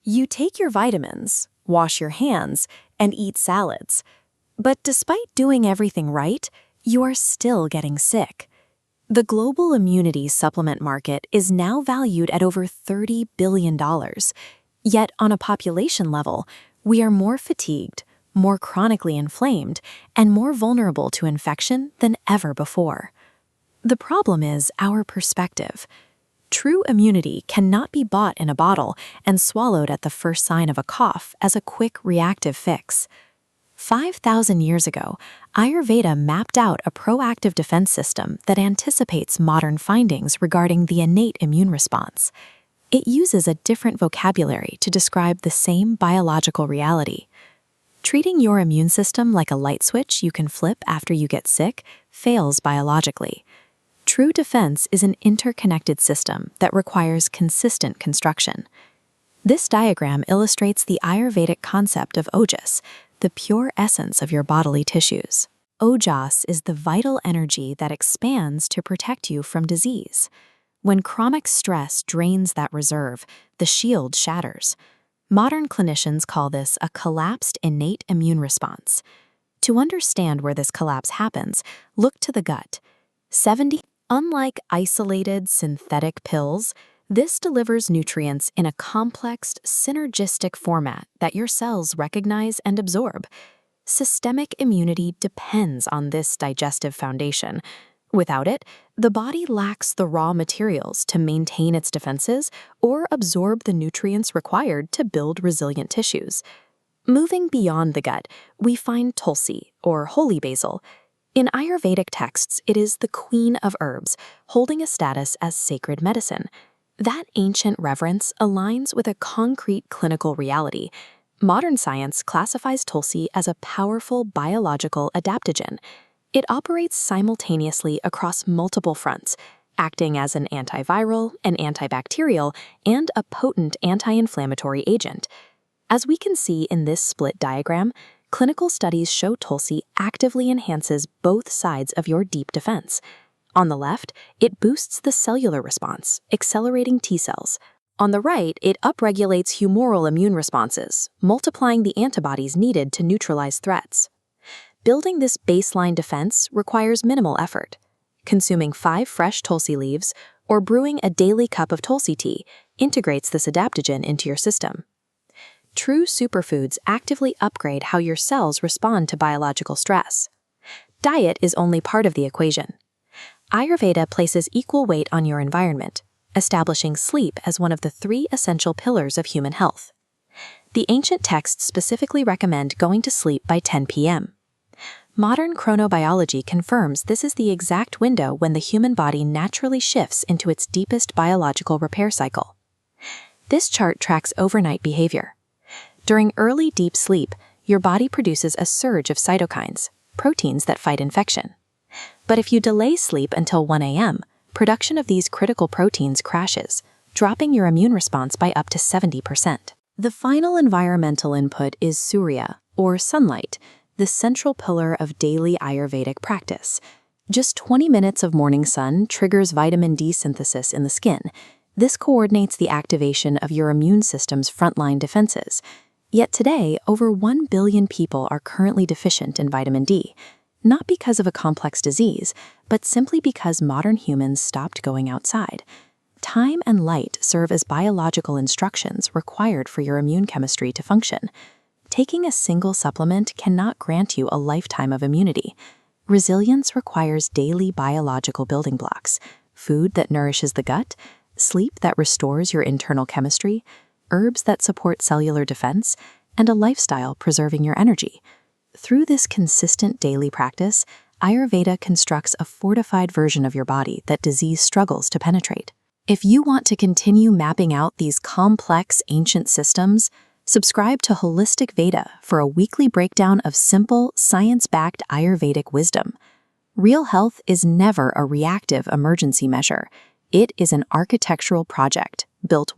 You take your vitamins, wash your hands, and eat salads. But despite doing everything right, you are still getting sick. The global immunity supplement market is now valued at over $30 billion. Yet, on a population level, we are more fatigued, more chronically inflamed, and more vulnerable to infection than ever before. The problem is our perspective. True immunity cannot be bought in a bottle and swallowed at the first sign of a cough as a quick reactive fix. 5,000 years ago, Ayurveda mapped out a proactive defense system that anticipates modern findings regarding the innate immune response. It uses a different vocabulary to describe the same biological reality. Treating your immune system like a light switch you can flip after you get sick fails biologically. True defense is an interconnected system that requires consistent construction. This diagram illustrates the Ayurvedic concept of Ojas, the pure essence of your bodily tissues. Ojas is the vital energy that expands to protect you from disease. When chronic stress drains that reserve, the shield shatters. Modern clinicians call this a collapsed innate immune response. To understand where this collapse happens, look to the gut. Unlike isolated synthetic pills, this delivers nutrients in a complex, synergistic format that your cells recognize and absorb. Systemic immunity depends on this digestive foundation. Without it, the body lacks the raw materials to maintain its defenses or absorb the nutrients required to build resilient tissues. Moving beyond the gut, we find Tulsi, or holy basil. In Ayurvedic texts, it is the queen of herbs, holding a status as sacred medicine. That ancient reverence aligns with a concrete clinical reality. Modern science classifies Tulsi as a powerful biological adaptogen. It operates simultaneously across multiple fronts, acting as an antiviral, an antibacterial, and a potent anti-inflammatory agent. As we can see in this split diagram, clinical studies show Tulsi actively enhances both sides of your deep defense. On the left, it boosts the cellular response, accelerating T cells. On the right, it upregulates humoral immune responses, multiplying the antibodies needed to neutralize threats. Building this baseline defense requires minimal effort. Consuming 5 fresh Tulsi leaves or brewing a daily cup of Tulsi tea integrates this adaptogen into your system. True superfoods actively upgrade how your cells respond to biological stress. Diet is only part of the equation. Ayurveda places equal weight on your environment, establishing sleep as one of the 3 essential pillars of human health. The ancient texts specifically recommend going to sleep by 10 p.m. Modern chronobiology confirms this is the exact window when the human body naturally shifts into its deepest biological repair cycle. This chart tracks overnight behavior. During early deep sleep, your body produces a surge of cytokines, proteins that fight infection. But if you delay sleep until 1 a.m., production of these critical proteins crashes, dropping your immune response by up to 70%. The final environmental input is Surya, or sunlight, the central pillar of daily Ayurvedic practice. Just 20 minutes of morning sun triggers vitamin D synthesis in the skin. This coordinates the activation of your immune system's frontline defenses. Yet today, over 1 billion people are currently deficient in vitamin D, not because of a complex disease, but simply because modern humans stopped going outside. Time and light serve as biological instructions required for your immune chemistry to function. Taking a single supplement cannot grant you a lifetime of immunity. Resilience requires daily biological building blocks: food that nourishes the gut, sleep that restores your internal chemistry, herbs that support cellular defense, and a lifestyle preserving your energy. Through this consistent daily practice, Ayurveda constructs a fortified version of your body that disease struggles to penetrate. If you want to continue mapping out these complex ancient systems, subscribe to Holistic Veda for a weekly breakdown of simple, science-backed Ayurvedic wisdom. Real health is never a reactive emergency measure. It is an architectural project built